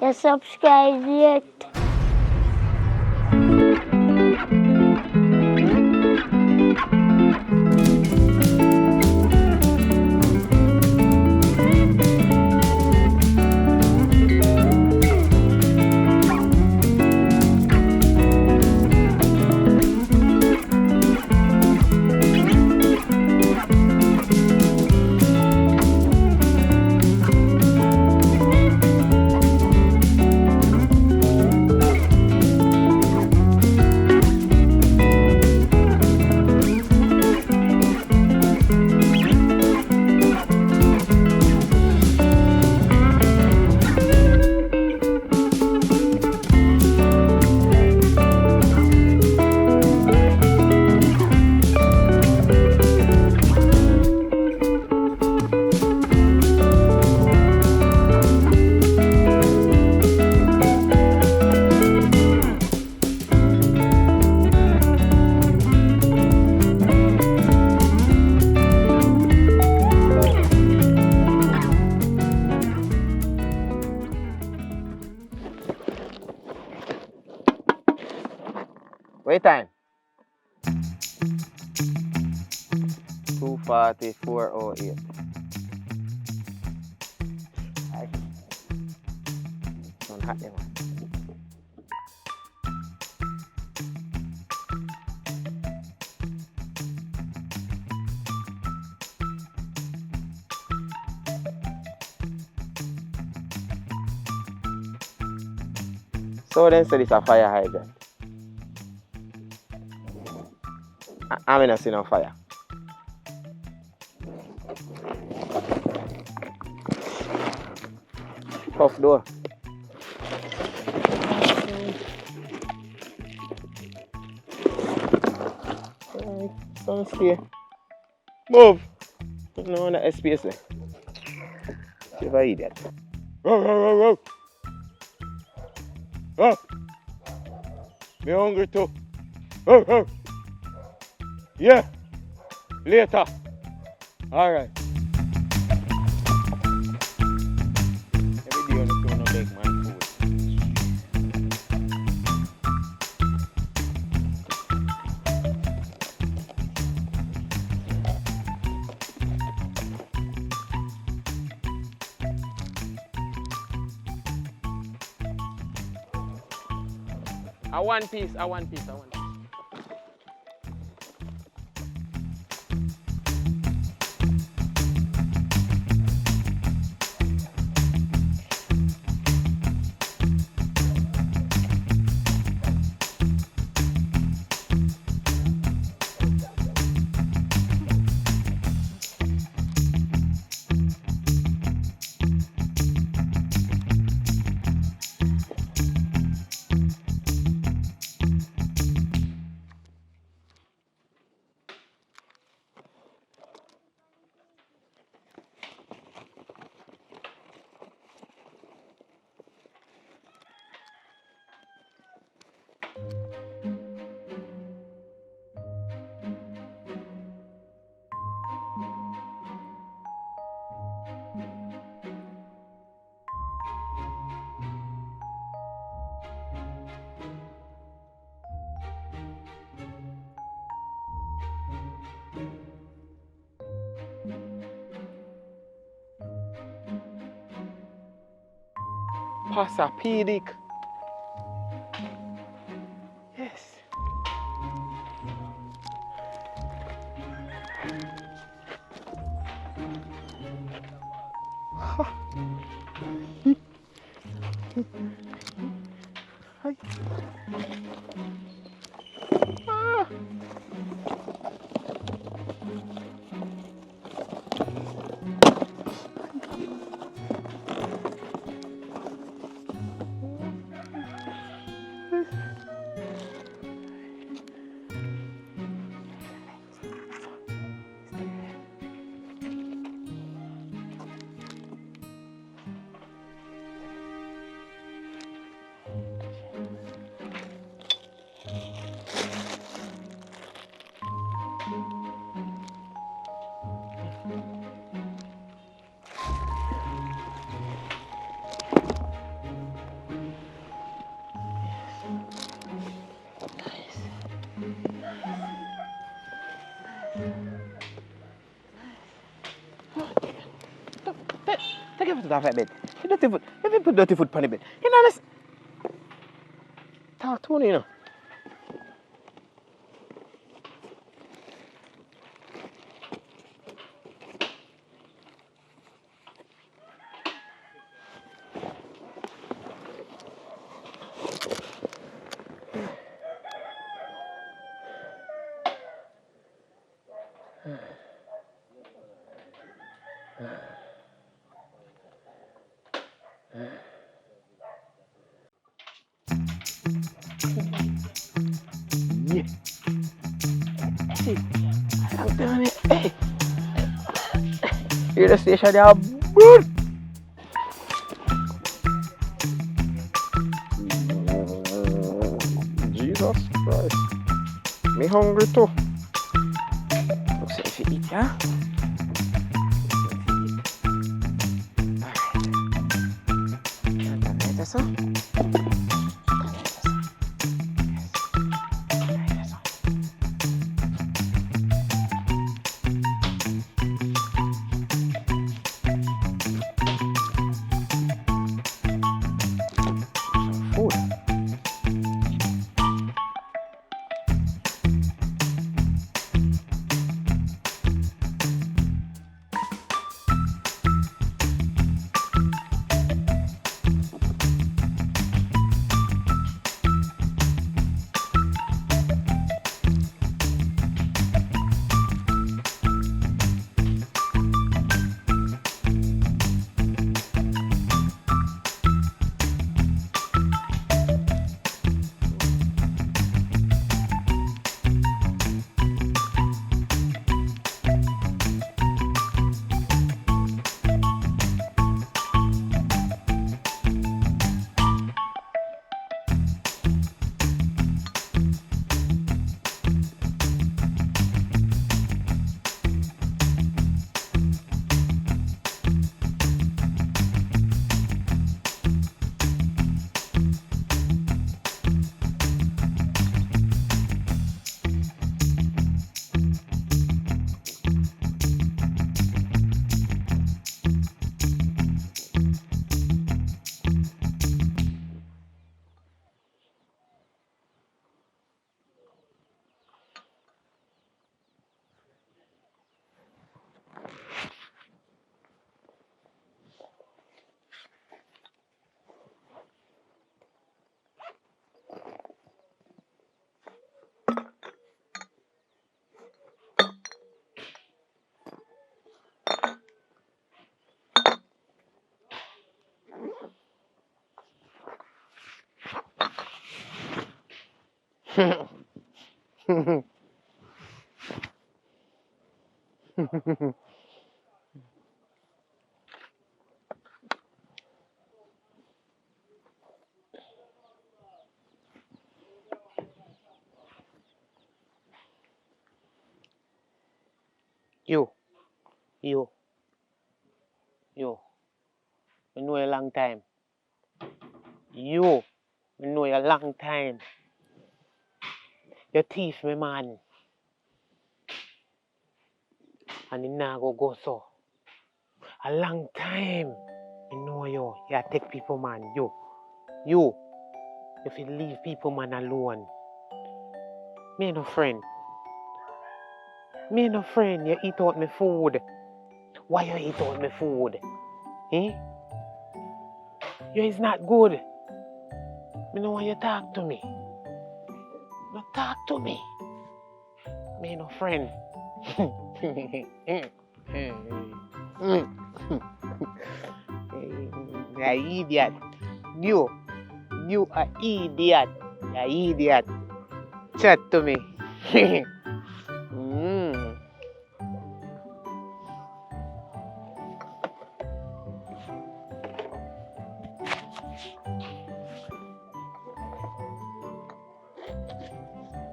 to subscribe yet. Wait time. 2:44:08. Aye. Don't hot them. So then say this a fire hydrant. I'm not seeing no fire. Tough door. Some stay. Move. No one at space there. See if I eat that. Row, row, row, row. Row. Me hungry too. Row, row. Yeah. Later. All right. Every day on the phone, I beg man food. I want piece. Passapedic. Yes. Hi. Take your foot off that bed. You dirty foot. If you put dirty foot on the bed. You know this. Talk to me, you know. Yeah. Hey, I'm doing it. Hey. You're the station there. Boom. Jesus Christ. Me hungry too. Looks like if you eat, yeah? Alright. That's all. Food. You. You. You. We know you a long time. You. We know you a long time. You thief me, man. And you nah go so. A long time. We know you. You take people, man. You. If you leave people, man, alone. Me no friend. Me no friend. You eat out my food. Why you eat out my food? Eh? You is not good. Me know why you talk to me. No talk to me. Me no friend. You idiot. You a idiot. You idiot. Chat to me.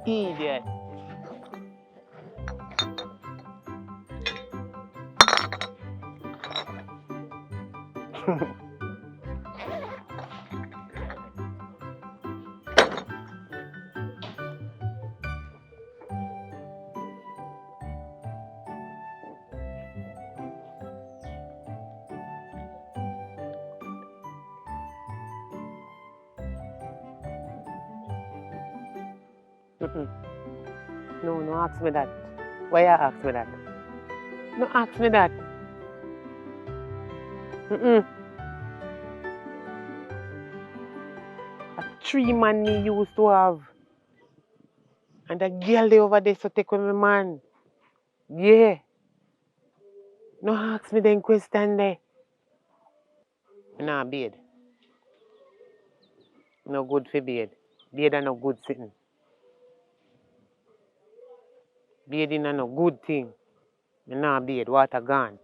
Idiot. Mm-mm. No, no ask me that. Why you ask me that? No ask me that. Mm-mm. A 3 man me used to have. And the girl they over there so take with me man. Yeah. No ask me them question there. Nah, beard. No good for beard. Beard are no good sitting. Bearding are no good thing. Me nah beard, water gone.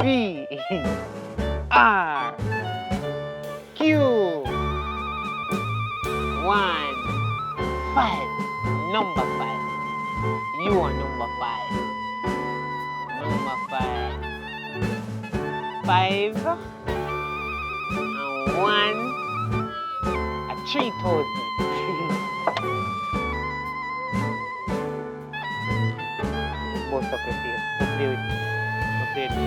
B R Q 1 5. Number 5. You are number 5. Number 5. 5 and 1 at 3,000. Bust up your face. Don't play with me. Don't play with me.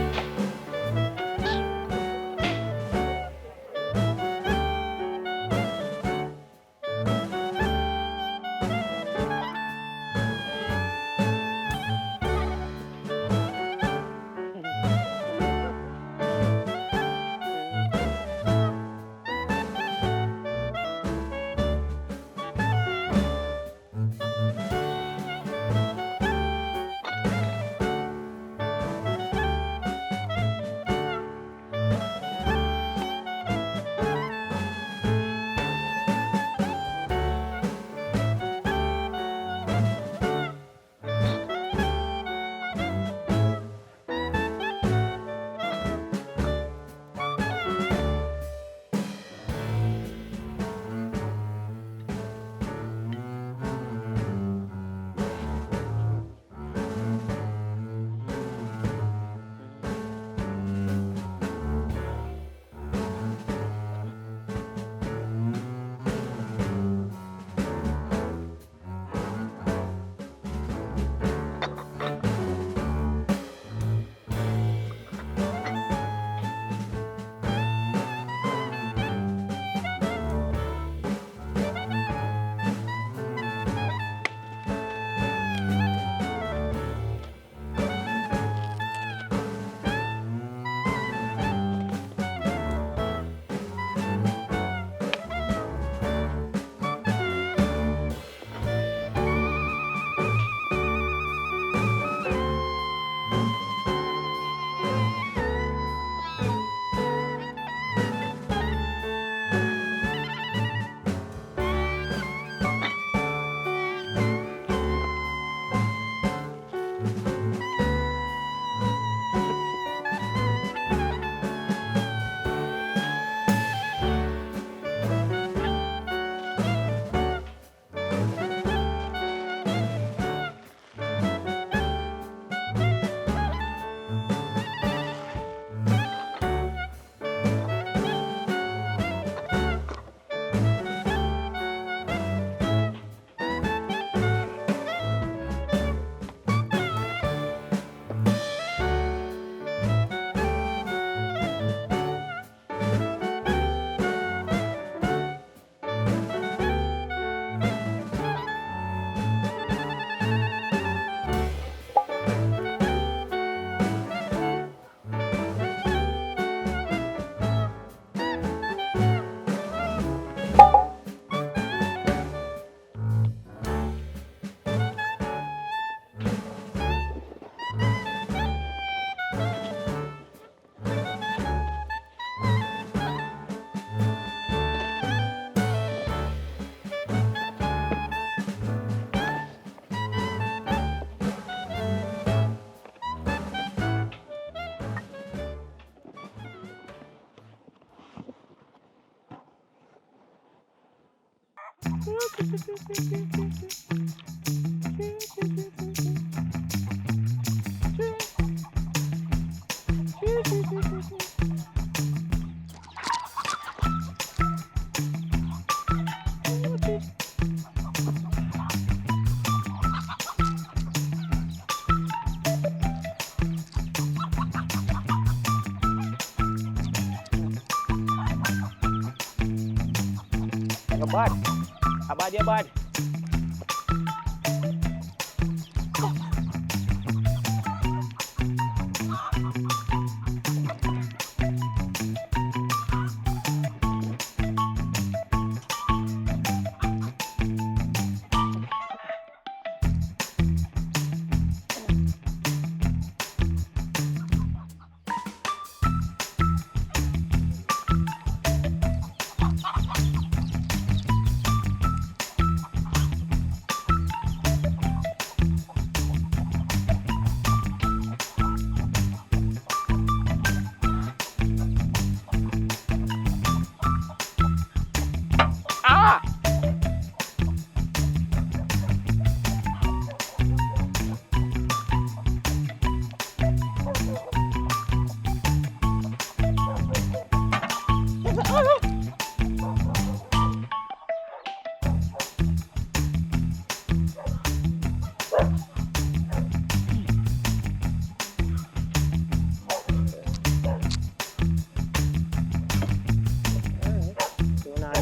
You're bad. How bad you bad? Ah!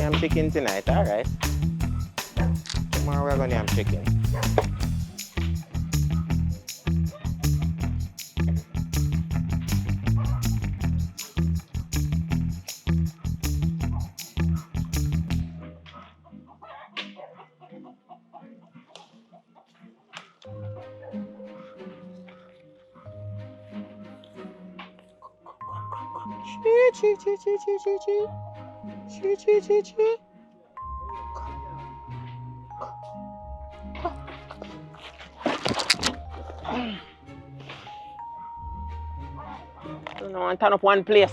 I'm chicken tonight, alright. Tomorrow we're gonna have chicken. Chee chee chee chee chee chee. Chee chee chee chee. I don't know, turn up one place.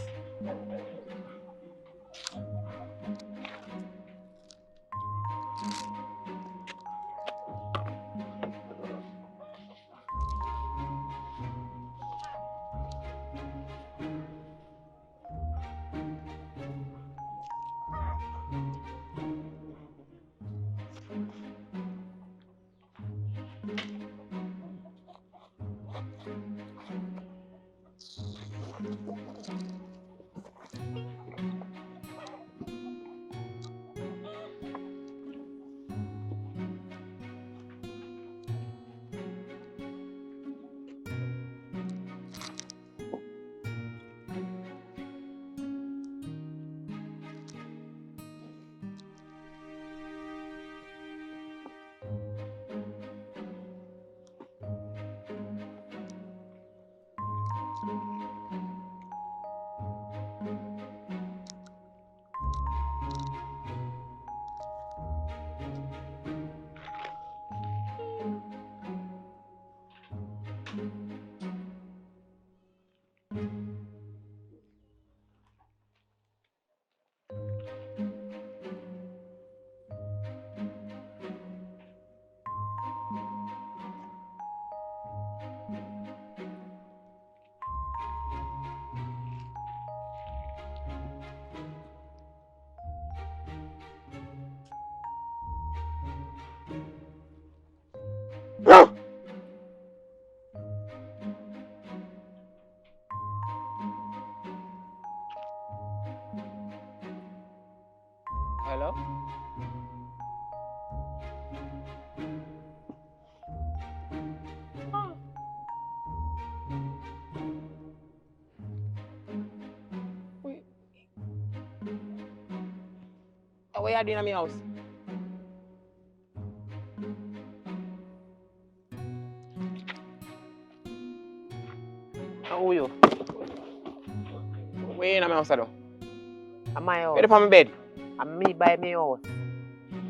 Hello? Wait. What are you doing at my house? Who are you? Where you in my house though? At my house. Where from my bed? And me buy me house.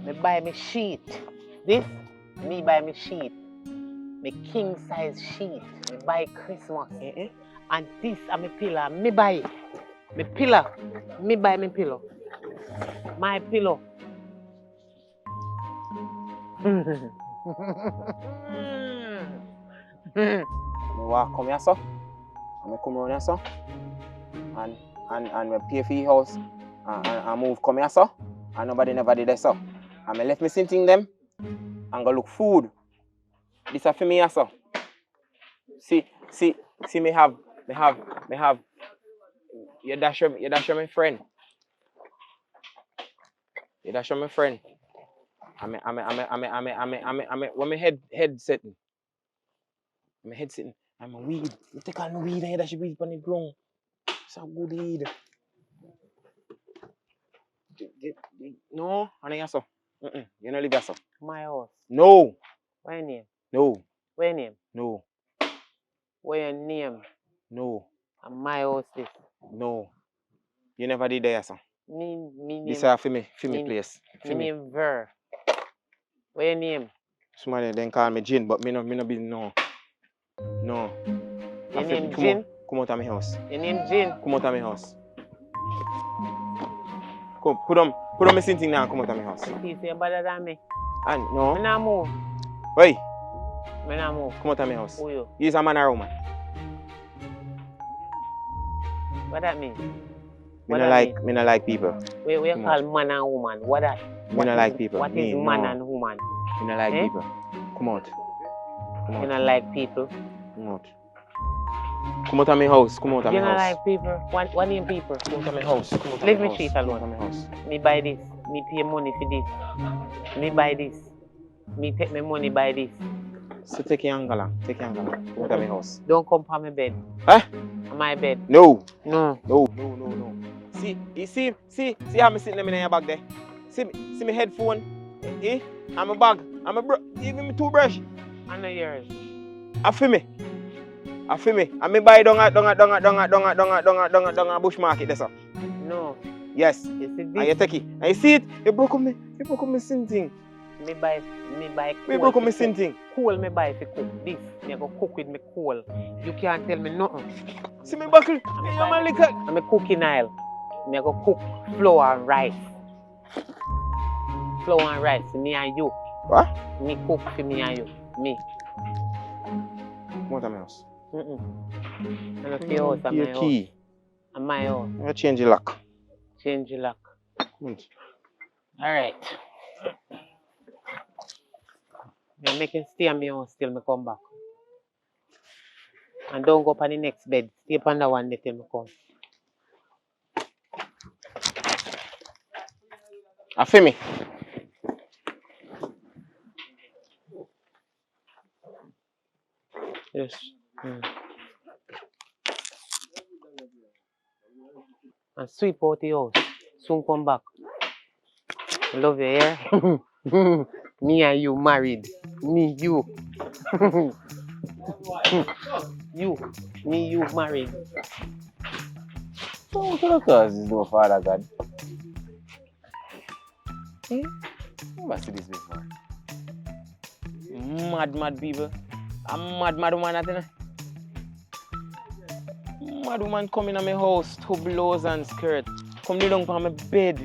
Me buy me sheet. This, me buy me sheet. Me king size sheet. Me buy Christmas. And this are me pillow. Me buy it. Me pillow. Me buy me pillow. My pillow. Me walk come here, so. And me come around here, so. And me pay for your house. And move come here, so. And nobody never did that, so. And me left me sitting them. And go look food. This is for me, so. See, me have. You dash my friend. You dash my friend. I'm when my head setting. My head sitting. I'm a weed. You take all my weed and you dash weed on the ground. It's a good weed. No, I ain't so. You don't live here, so. My house. No. Where your name? No. Where your name? No. Where your name? No. And my house this. No. You never did there, so. Me name. This is for me place. Me name Ver. Where your name? Somebody then call me Jin, but me no be no. No. Your name Jin? Come out of my house. Your name Jin? Come out of my house. Come, put on my sitting now and come out of my house. You say better than me. And no. Me not move. Wait. Me not move. Come out of my house. Who you? He's a man or woman. What that mean? Me no like people. We call man and woman. What that? Me no like people. What me, is man no. and woman? Me no like people. Come out. Come You out. don't like people. Come out. Come out of my house. Come out of my You don't house. like people. What name people? Come out of my house. Come out of Leave my me house. shit Come alone. out of my house. Me buy this. Me pay money for this. Me buy this. Me take my money buy this. So take your angle. Take your angle. Come out of my house. Don't come on my bed. Huh? On my bed. No. No. No. See, you see how I'm sitting them in your bag there? See me headphone? Eh? I'm a bag. Even my toothbrush. I know yours. I feel me. I me buy down a bush market there, sir. No. Yes. You see And this? you take it. And you see it? You broke up me sin thing. Me buy Me broke up me sin thing. coal me buy for cook. This. Me go cook with me coal. You can't tell me nothing. See me buckle. You man liquor. I'm a cooking aisle. Me go cook flour and rice. Flour and rice, me and you. What? Me cook for me and you. Me. Come out of my house. I'm not your house, I'm my Your house. key. I'm my house. You change the lock. Change the lock. Come on. Alright. Me make him stay on my house till me come back. And don't go up on the next bed. Stay upon that one till me come. I feel me. Yes. And sweep out the house. Soon come back. Love you, yeah? Me and you married. Me, you. Me, you married. So what kind of cause is no Father God? Never see this before. Mad people. A mad woman at it. Mad woman come in my house, two blouse and skirt. Come lay down on my bed.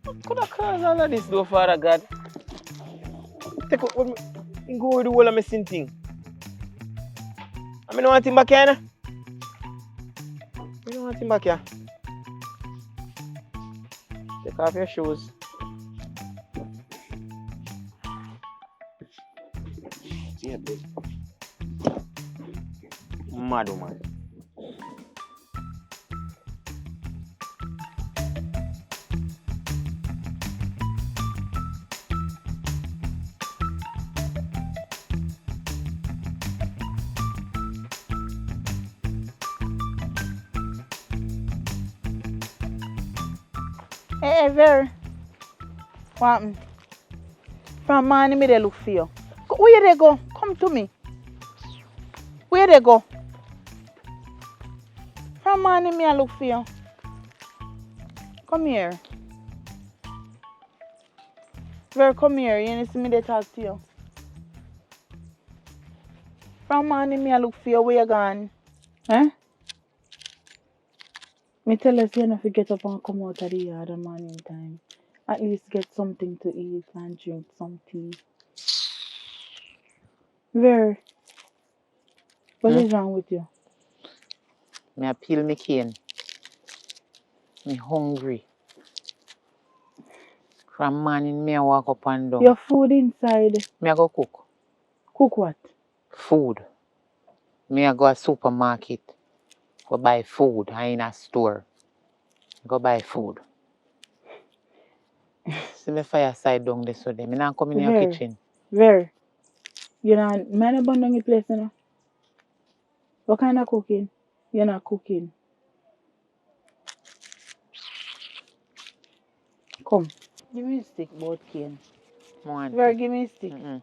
What could have caused all of this though, Father God? Take out me go with the whole of my sin thing. I don't want him back here. I don't want him back here. Take off your shoes. Yeah, babe. Mad woman. Hey, Ver. What happened? From morning, me they look for you. Where they go? Come to me. Where they go? From morning, me I look for you. Come here. Ver, come here. You need to see me they talk to you. From morning, me I look for you. Where you gone? Huh? Me tell us you not to get up and come out of the yard at morning time. At least get something to eat and drink some tea. Where? What is wrong with you? Me a peel me cane. Me hungry. From morning me a walk up and down. Your food inside. Me a go cook. Cook what? Food. Me a go a supermarket. Go buy food. I in a store. Go buy food. See me fireside down this way. Me not come in your Where? kitchen. Where? You know, man abandon your place, you know. What kind of cooking? You're not cooking. Come. Give me a stick, both cane. Want Where? it. Give me a stick. Mm-mm.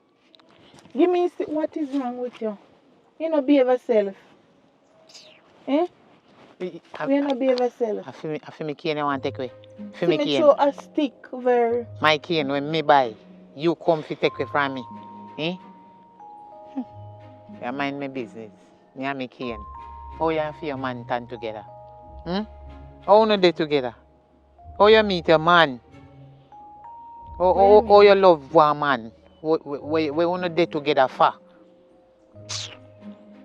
Give me a stick. What is wrong with you? You know, behave yourself. Eh? You know, behave yourself. I feel me cane you want take away. See Me me cane. throw a stick where... My cane when me buy. You come fi take away from me. Eh? You mind my business. Me and me cane. How you and your man stand together? How you dey together? How you meet your man? How you love one man? We you dey together for?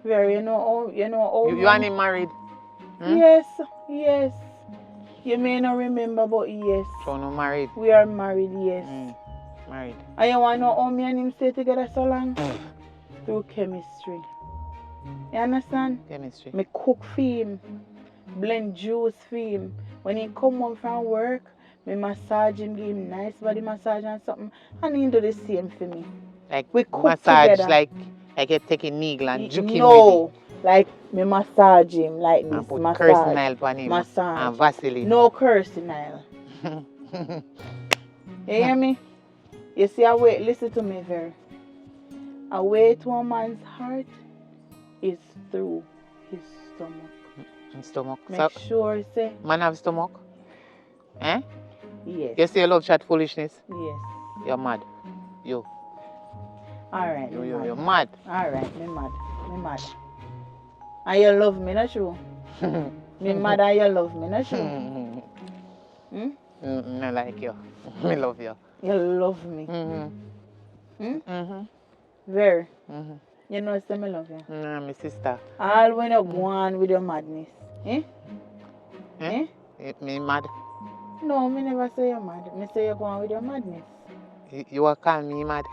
Where? You know how... You and him married? Yes, yes. You may not remember, but yes. So no married? We are married, yes. Married. And you want to know how me and him stay together so long? Through chemistry. You understand? Chemistry. Me cook for him, blend juice for him. When he come home from work, me massage him, give him nice body massage and something, and he do the same for me. Like We cook massage together. like you take a needle and juke him with No, like me massage him like it. this. And put Massage. cursing oil on him. Massage. And Vaseline. No cursing oil. You hear me? You see, listen to me very. A way to a man's heart is through his stomach. Stomach. Make So, sure, say, man have stomach? Eh? yes. You say you love chat foolishness? Yes. You're mad. You. Alright, You're mad. Alright, me mad. Me mad. And you love me, not true? Me mad and you love me, not true? I like you. Me love you. You love me. Very. You know, say me love you. My sister. All when you go on with your madness. Eh? Eh? Me mad? No, me never say you're mad. Me say you go on with your madness. You will call me mad?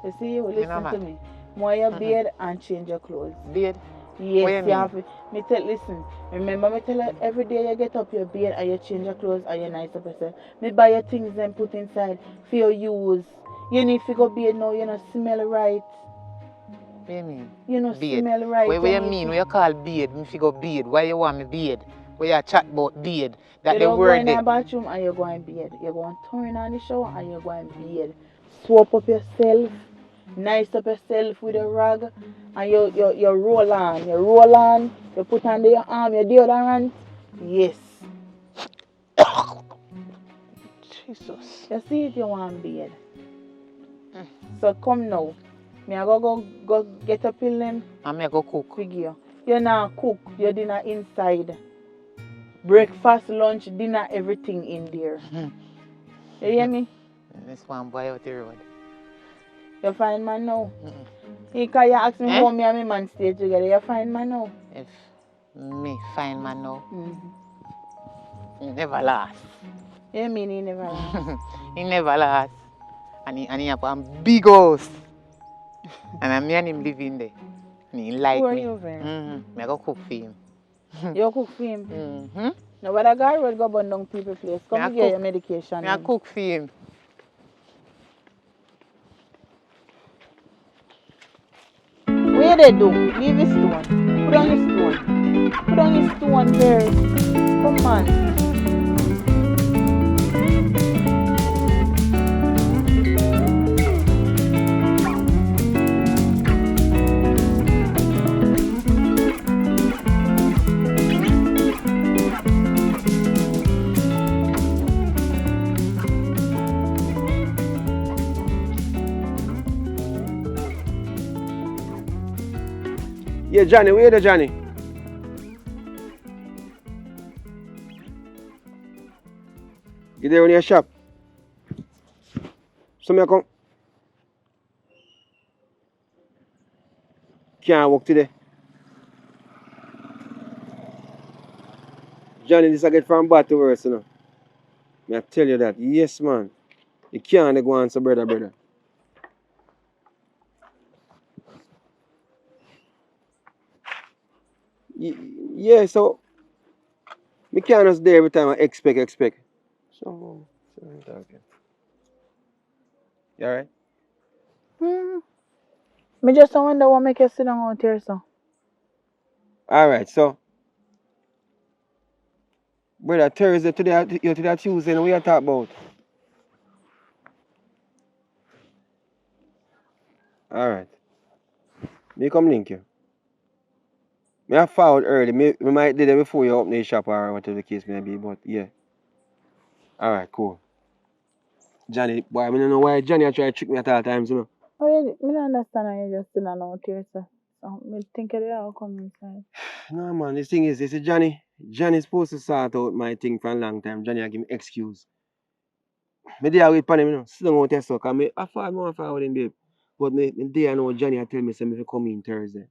You see, you listen not to mad. me. Mow your beard and change your clothes. Beard? Yes, What you have to. Listen, remember me tell you every day you get up your beard and you change your clothes and you nice up yourself. Me buy your things and put inside for your use. You need to go beard now, you know smell right. What do you mean? You know Beard. smell right. What you mean? What you call beard? Me figure beard. Why you want me beard? Why you chat about beard? That You the don't go word in the there. bathroom and you're going beard. You're going to turn on the shower and you're going beard. Swap up yourself. Nice up yourself with a rag and you roll on. You put under your arm, your deodorant. Yes. Jesus. You see it, you want beard. So come now. Me I go get a pill them. I'm going to go cook. Figure. You not cook your dinner inside. Breakfast, lunch, dinner, everything in there. You hear me? This one boy out the road. You find man now. Because you ask me how me and my man stay together. You find man now. If me find man now, Mm-hmm. he never last. You mean he never last? He never last. And he have a big house. And me and him live in there. And he like Who are me. you, very? Me go cook for him. You cook for him? Mm-hmm. Now, but I got road go burn down people place. Come Me a and get cook. your medication. Me I cook for him. What they do? Leave his stone. Put on his stone. Put on his stone there. Come on. Yeah, Johnny, where the Johnny? You there in your shop? So me come. Can't work today. Johnny, this I get from bad to worse, you know. Me I tell you that. Yes, man. You can't go on so brother. Yeah, so me can't just there every time I expect. So I'm talking. You alright? Me just wonder what make you sit down out here, so. Alright, so brother, Thursday today Tuesday, what you talk about? Alright. Me come link you. Me I forward early. Me might do that before you open the shop or whatever the case may be, but yeah. Alright, cool. Johnny, boy, I don't know why Johnny I try to trick me at all times, you know. Oh, yeah, me don't understand how you just sit down out here, so. So, me think of it all come inside. No man, this thing is, you see Johnny's supposed to sort out my thing for a long time. Johnny I give me excuse. Me there wait for him, you know, sit down out there so, cause I thought more forward him, babe. But me there I know Johnny I tell me say me fi come in Thursday.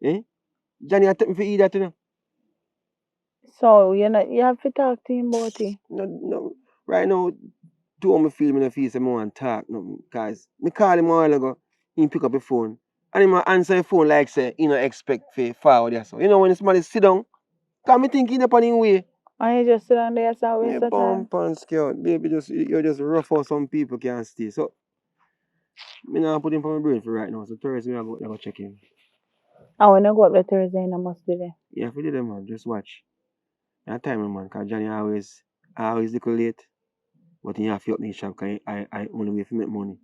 Eh? Johnny I take me for eat that, you know. So, you have to talk to him about it. No. Right now, do me feel me no feel say me want talk nothing. Cause me call him a while ago, he pick up the phone. And he might answer the phone like say he no expect for forward there. So you know when somebody sit down, cause me think he up on him way. And you just sit down there and waste Me your time. bump and scared. Baby you just rough out some people can't stay. So me not put him for my brain for right now. So Thursday I go check him. And when you go up there Thursday, you must be there. Yeah, if you do that man, just watch. That time man, cause Johnny always little late. But he have to up in the shop cause I only way to make money.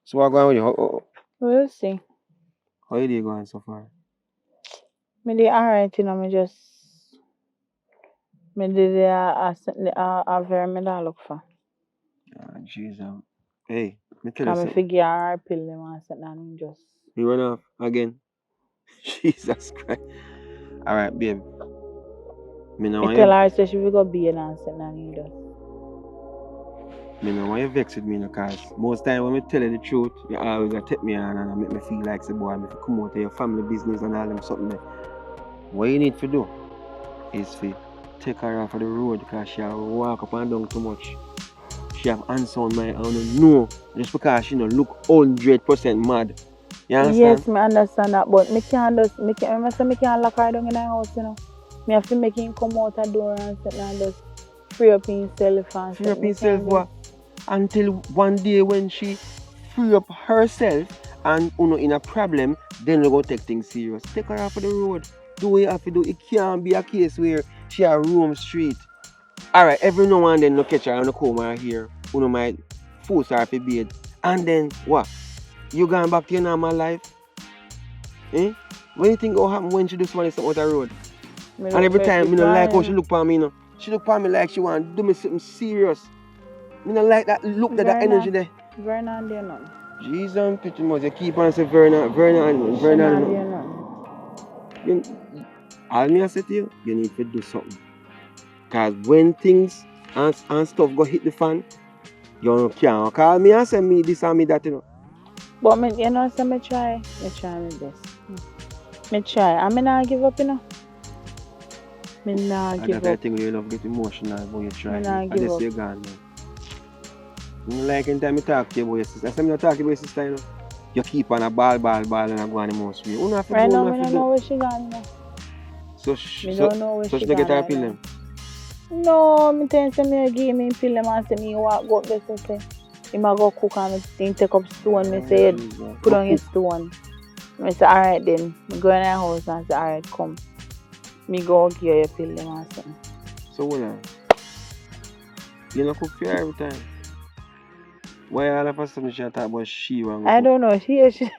So what going with you? We'll see. How you day going so far? Me did alright, me just... Me did a very me da look for. Ah, Jesus. Hey, me tell you Cause me something. figure our pill them and sit down and just... You run off again. Jesus Christ. Alright, babe. Me know Me why tell you her say she will go be and sit down and just... vex with me, cause most time when me tell you the truth, you always take me on and make me feel like say boy, me come out of your family business and all them something there. What you need to do is to take her off of the road because she walk up and down too much. She have answer on my own no, just because she no look 100% mad. You understand? Yes, me understand that, but me can't lock her down in the house, you know. Me have to make him come out the door and sit down and just free up himself and Free up himself what? Until one day when she free up herself and in a problem, then we go take things serious. Take her off of the road. Do what you have to do. It can't be a case where she a roam street. Alright, every now and then no catch her and no come her here. Might force her to bed. And then what? You going back to your normal life? Eh? What do you think will happen when she do something out the road? And every time, me don't like how she look for me, you know. She look for me like she want to do me something serious. Me don't like that look, that energy there. Vernon there none. Jesus and pretty much, you keep on saying Vernon. All me I say to you, you need to do something. Because when things and stuff go hit the fan, you can't call me and say me this and me that, you know. But me, you know, so me try my best. Me try, and me not give up, you know. Me not give I up. think you love get emotional when you try. Me not I give just up. say you're gone now. You like anytime you talk to your sister. I say me not talk to your sister, you know. You keep on a ball and I go on the most way. Right now, I don't know where she gone, you know. So Me don't know where she she don't get gone her right pill now. them. No, me tell him me give me pill them and say me walk go up there so say he might go cook and me take up stone. Me say put on your stone. Me say alright then. Me go in the house and say alright come. Me go give you your pill them and something. So hold on. You don't cook for her every time. Why all of a sudden she talk about she want to I cook? don't know. She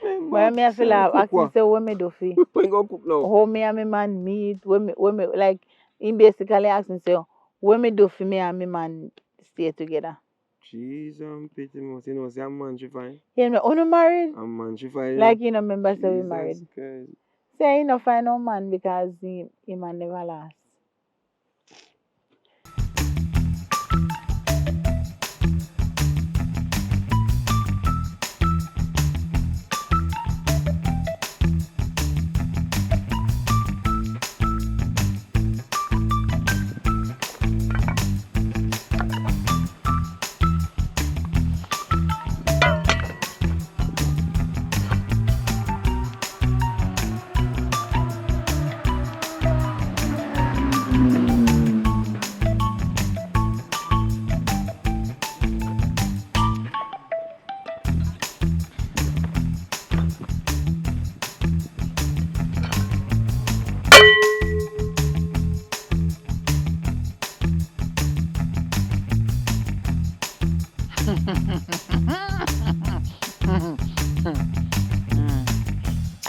Why me I feel like asking say what me do for When go cook now? how me and my man meet, when me like him basically asking say what me do for me and my man stay together. Jesus and pity must, you know, say a man she find. Yeah, me only married. A man she find. Like you know, remember say we Jesus married. Christ. Say he no find no man because he man never last.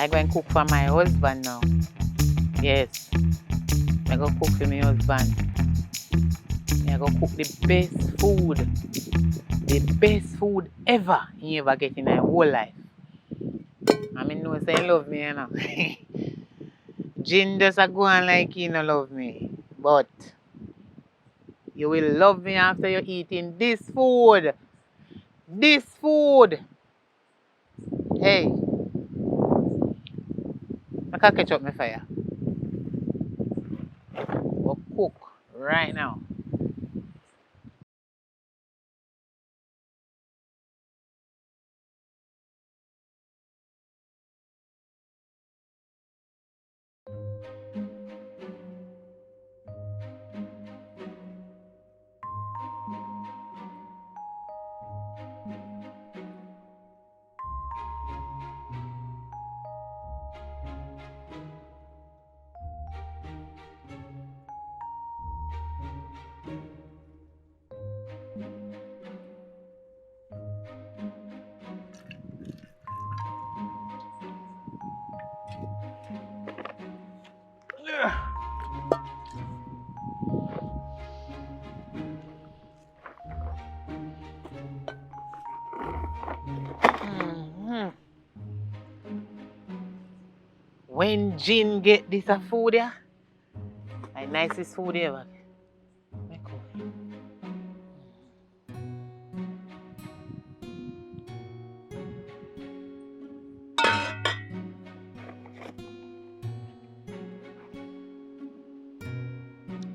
I go and cook for my husband now. Yes. I go cook for my husband. I go cook the best food. The best food ever he ever get in his whole life. I mean, no say he love me, you know. Jin just a go on like he no love me. But you will love me after you eating this food. This food. Hey. I can't catch up my fire. We'll cook right now. When Jin get this a food yeah, the nicest food ever. Make up.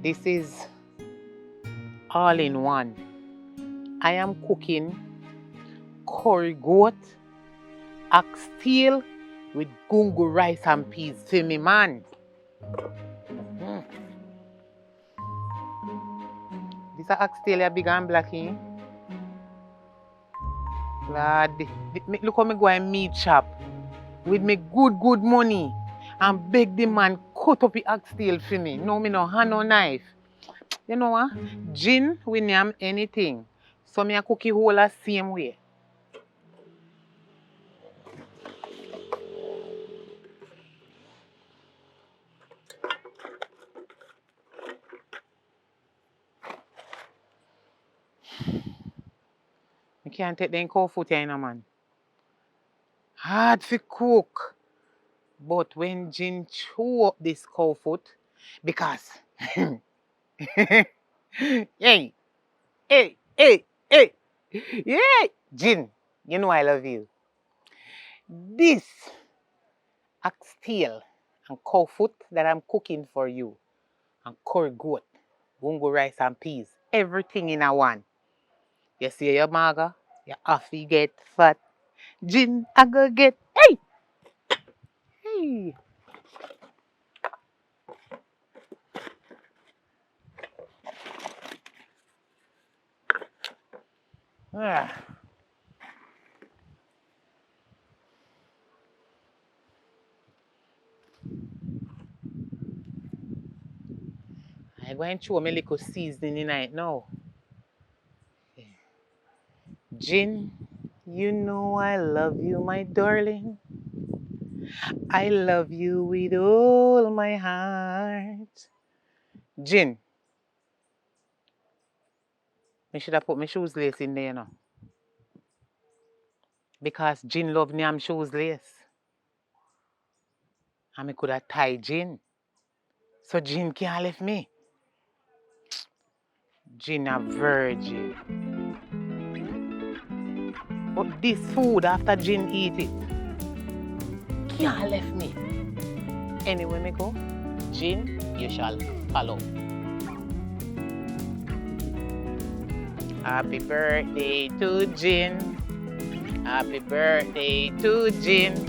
This is all in one. I am cooking curry goat, oxtail with gungo rice and peas for me man. This is oxtail big and black in. Lord, look how me go and meat shop with me good money and beg the man cut up the oxtail for me. No, me no hand no knife. You know what? Jin, we name anything. So me a cook it whole the same way. I can't take them cow foot here, man. Hard to cook. But when Jin chew up this cow foot, because hey, yeah, Jin, you know I love you. This oxtail and cow foot that I'm cooking for you, and curry goat, gungo rice and peas, everything in a one. You see your maga, you have to get fat. Jin, I go get, hey! Ah. I'm going to show me a little seasoning in it now. Jin, you know I love you, my darling. I love you with all my heart. Jin, I should have put my shoes lace in there, you know. Because Jin love me, I'm shoes lace. And I could have tied Jin. So Jin can't leave me. Jin a virgin. But this food after Jin eat it, can't leave me. Anyway, me go, Jin, you shall follow. Happy birthday to Jin. Happy birthday to Jin.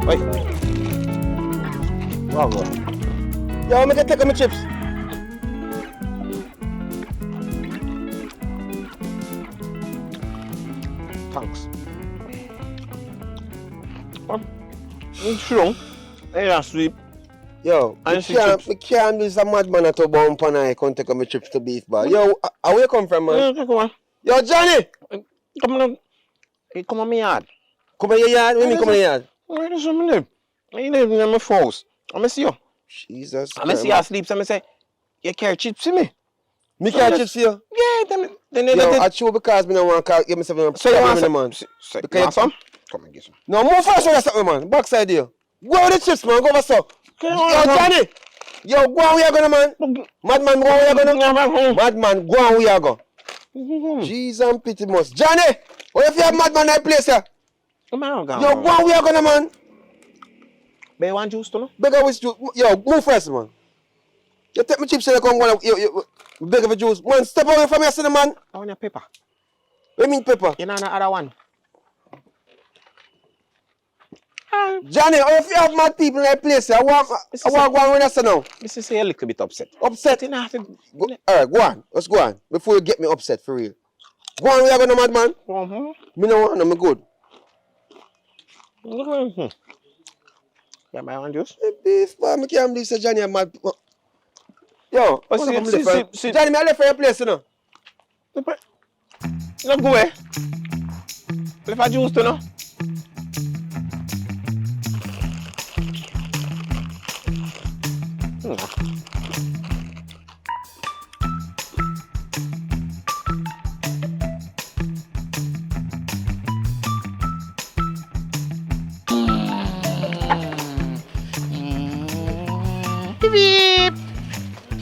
Wait. Wow, bro. Yo, make a take my chips. Thanks. Strong. Hey, that's sweet. Yo, And me see can't, chips. me can't be some madman at a bump and I can't take my chips to beef bar. Yo, where you come from, man? Come on. Yo, Johnny! Come on. Hey, come on, me yard. Come in your yard? What do you mean come in your yard? Where does you live? I live in my house. I'm see you. Jesus I'm see you asleep. So I say, you carry chips to me? Me can't chips for you? Yeah, then Yo, I chew because me don't want to give myself a so you want problem, man. some? Because You want some? Come and get some. No, move fast with something, man. Backside here. Go with the chips, man. Go over so. Yo, Johnny! Yo, go on where you going, man. Madman, go on where you going. Madman, go on where you go. Jeez and pity must. Johnny! What if you have madman in that place here? Come on, Yo, go on where you going, man. But you want juice too, no? Beg with juice. Yo, move first, man. You take my chips and you come go on. You beg for juice. Man, step away from me, I see the man. I want your pepper. What do you mean pepper? You know the other one? Johnny, what if you have mad people in that place here? I want to go on with us now. This is a little bit upset. Upset? You know, have to... Go, alright, go on. Let's go on. Before you get me upset for real. Go on, we are gonna madman. Me no want no, me good. Yeah, my one juice? Beef, man, me can't believe say Johnny a mad. Yo, what's see, up, see, left, see. Johnny, me I left for your place, you know. No go away. Left a juice too, no? Beep.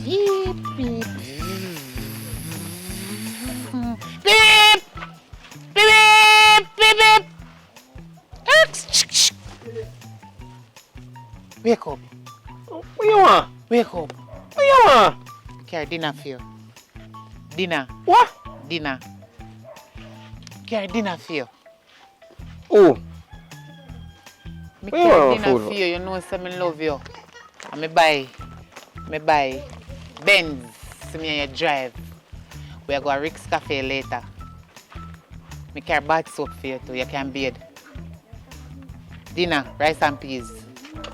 Beep, beep. Beep. Beep, beep, beep. Wake up. What you want? Wake up. What you want? Carry dinner for you. Dinner. What? Dinner. Carry dinner for you. Oh. Me Where you carry want dinner food? for you. You know say me love you. And me buy Benz. So me and you drive. We are going to Rick's Cafe later. Me carry bath soap for you too. You can bathe. Dinner, rice and peas.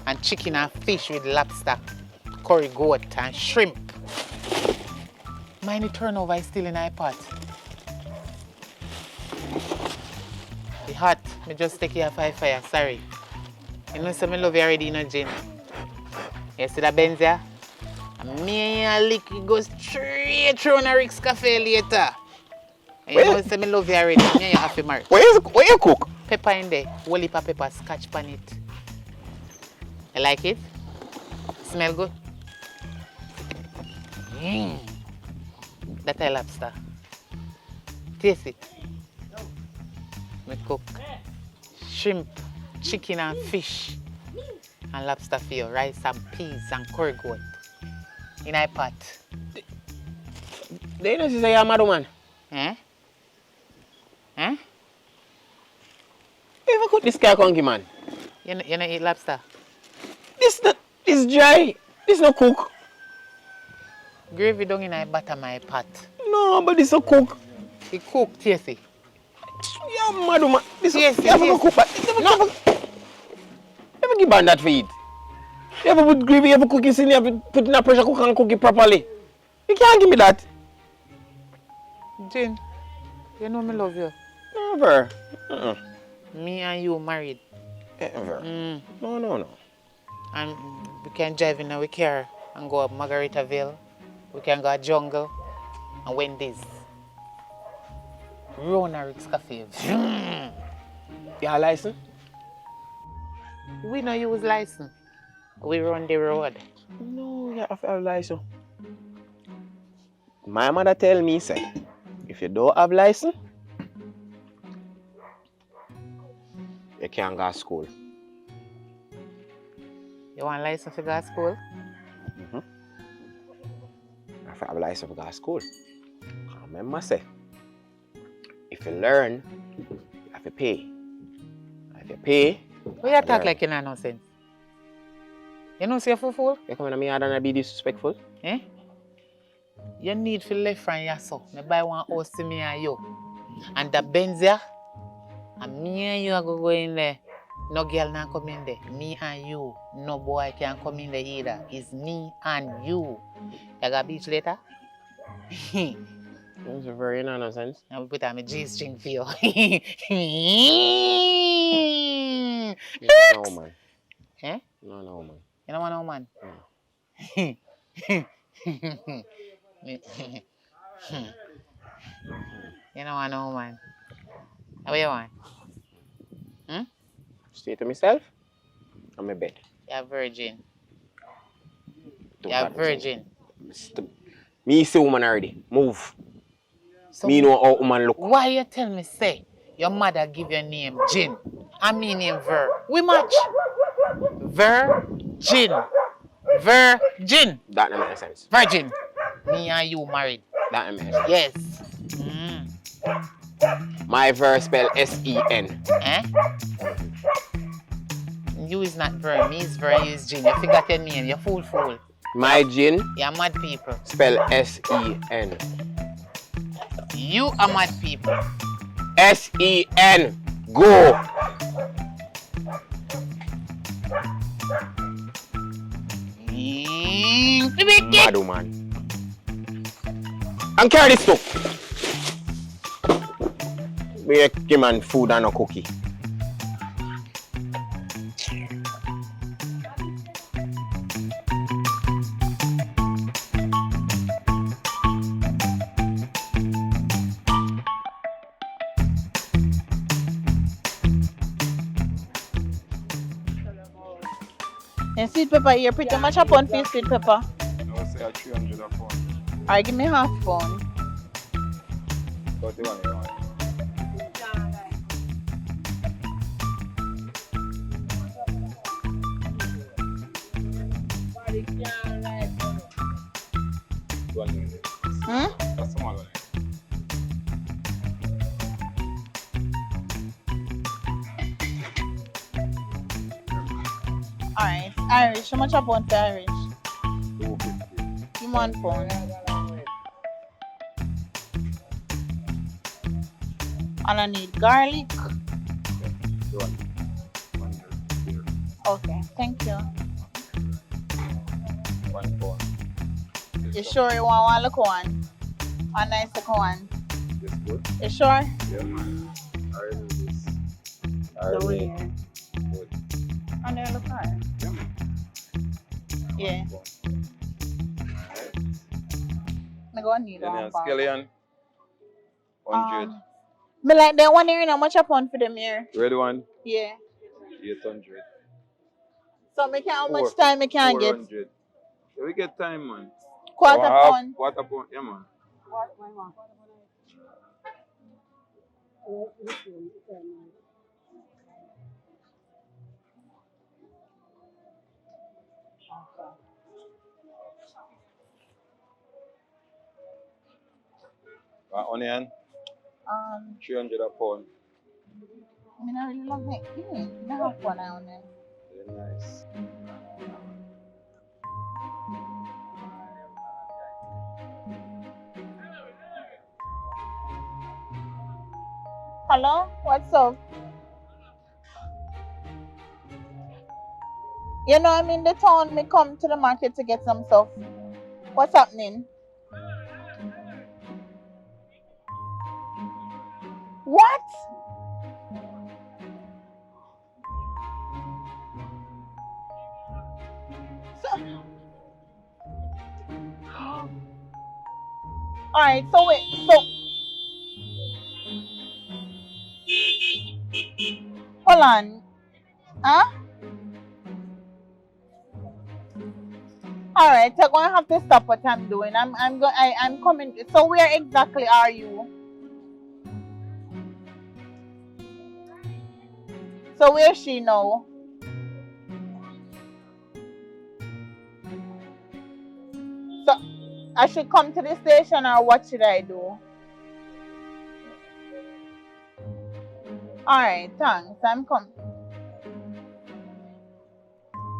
And chicken and fish with lobster. Curry goat and shrimp. Mind the turnover is still in my pot. The hot. Me just take it off my fire. Sorry. You know, so me love you already, you know, Jane. You see that Benz here? And me and your lick go straight through on a Rick's Cafe later. And you know, so me love you already. Me and you have to marry. Where you cook? Pepper in there. Whole heap of pepper, scotch pan it. You like it? Smell good? That's a lobster. Taste it. Me cook shrimp, chicken and fish and lobster for you. Rice and peas and curry goat. In a pot. They know say you're a mad woman. Eh? Eh? You ever cook this guy conky, man? You no eat lobster? This dry. This no cook. Gravy down in a bottom of my pot. No, but this no cook. It cook, taste it. You're a mad woman. This Yes, you ever yes. cook, but never give man that for eat. You ever put gravy, you ever cook it in, you ever put in a pressure cooker and cook it properly. You can't give me that. Jane, you know me love you. Never. Me and you married. Ever. Mm. No. And we can drive in our car and go up Margaritaville. We can go to Jungle and Wendy's. Run a Rick's Cafe. You have a license? We no use license. We run the road. No, you have to have a license. My mother tell me, say, if you don't have license, you can't go to school. You want license to go to school? You have to have a license to go to school. Remember, say, if you learn, you have to pay. If you pay, Why you talk Yeah. like you know no sense? You know say you fool? You come in my yard and I be disrespectful? Eh? You need to left from your so. Me buy one house to me and you. And the Benz here, and me and you are go in there. No girl not come in there. Me and you. No boy can come in there either. It's me and you. You got beach later? That's a very nonsense. I will put on my G-string for you. No, man. Eh? No, man. You don't want no man? You don't want no man. What you want? Stay to myself. On my bed. You're a virgin. Don't You're a bother me. virgin. Me see woman already. Move. So Me know how woman look. why you tell me say your mother give your name Jin and me name Ver? We match. Virgin. Virgin. That don't make sense. Virgin. Me and you married. That don't make sense. Yes. My verse spell S-E-N. Eh? You is not Ver. Me is Ver. You is Jin. You forgot your name. You fool. My gin You're mad people. spell S-E-N. You are mad people. S-E-N. Go. Mad woman. And carry this stuff. Make him and food and a cookie. And sweet pepper, you're pretty much up on for sweet pepper. I would say a 300 a pound. Alright, give me half pound. 31 you want. That's the one. Alright, Irish. How much a pound for Irish? 250. Give me 1 pound. And I need garlic. 100. Okay, thank you. 1 pound. You sure you want one look one? One nice look one. This good? You sure? Yeah, man. I remove this. I remove good. And they look alright. Yeah, man. Yeah. 1 pound. I go need Then one a pound. scallion. 100. Me like that one here, how much a pound for them here? Red one. Yeah. 800. So me can how much Four. time me can get? 400. Yeah, we get time, man. Quarter Half- pound. Quarter pound, yeah, man. Onion, 300 a pound. Me not really love it. Yeah, me have one on them. Very nice. Hello? What's up? You know I'm in the town, me come to the market to get some stuff. What's happening? What? So, alright, so wait, so hold on. Huh? Alright, I'm gonna have to stop what I'm doing. I'm coming. So where exactly are you? So where's she now? So I should come to the station or what should I do? Alright, thanks. I'm coming.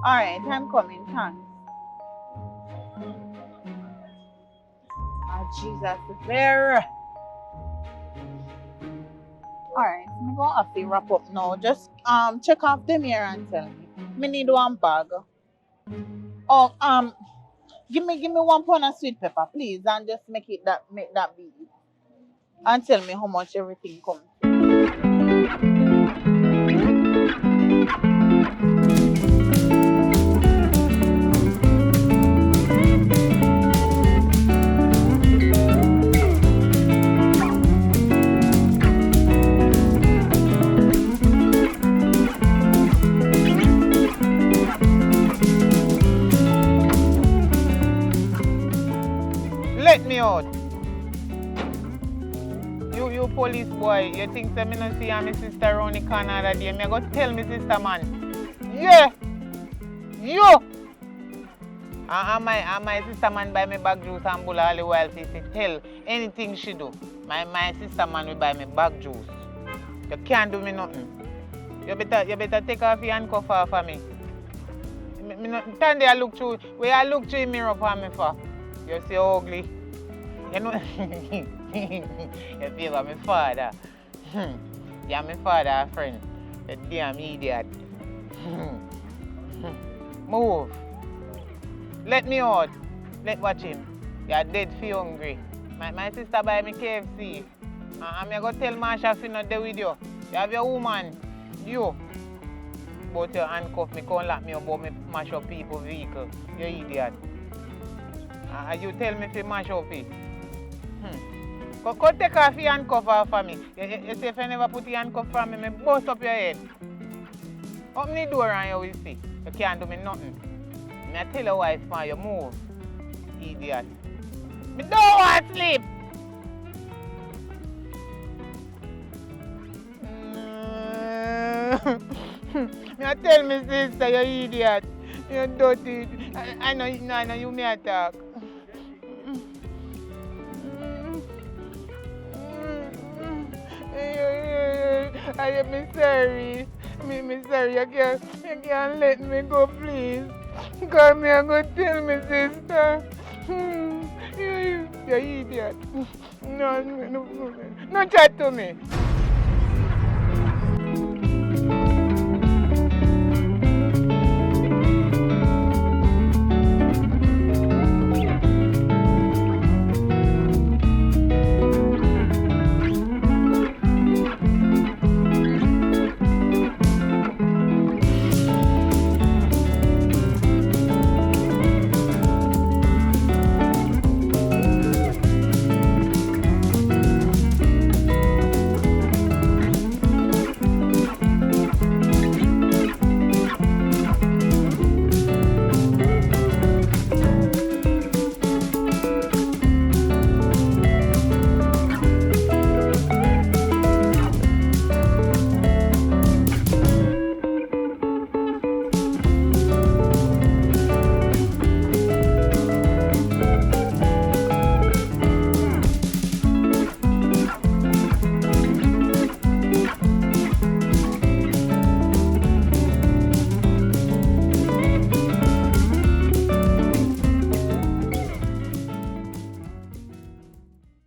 Alright, I'm coming, thanks. Oh, Jesus, there. Alright, I'm gonna have to wrap up now. Just check off them here and tell me. Me need one bag. Oh, give me 1 pound of sweet pepper, please, and just make that be. And tell me how much everything comes. Let me out. You police boy, you think that me no see my sister around the corner that day? Me go tell me sister man. Yeah. You. And my sister man buy me bag juice and bull all the while she tell anything she do. My sister man will buy me bag juice. You can't do me nothing. You better take off your handcuff off of me. Me no stand there look through. Where I look through the mirror for me for? You see ugly. You know, you favor my father. You're my father, friend. You damn idiot. Move. Let me out. Let watch him. You're dead for hungry. My sister buy me KFC. I'm going to tell Marsha if you not there with you. You have your woman. You. But you handcuff me, can't lock me up, but me mash up people's vehicle. You idiot. You tell me if you mash up it. Go take off your handcuff off of me. You say if you never put your handcuff on me, bust up your head. Open the door and you will see. You can't do me nothing. I tell your wife for you move. Idiot. Me don't want to sleep. I tell me sister, you idiot. You dirty. I know you may attack. I am sorry. Me sorry. You can't let me go, please. Because me I'm going to tell me sister. You idiot. No, chat to me.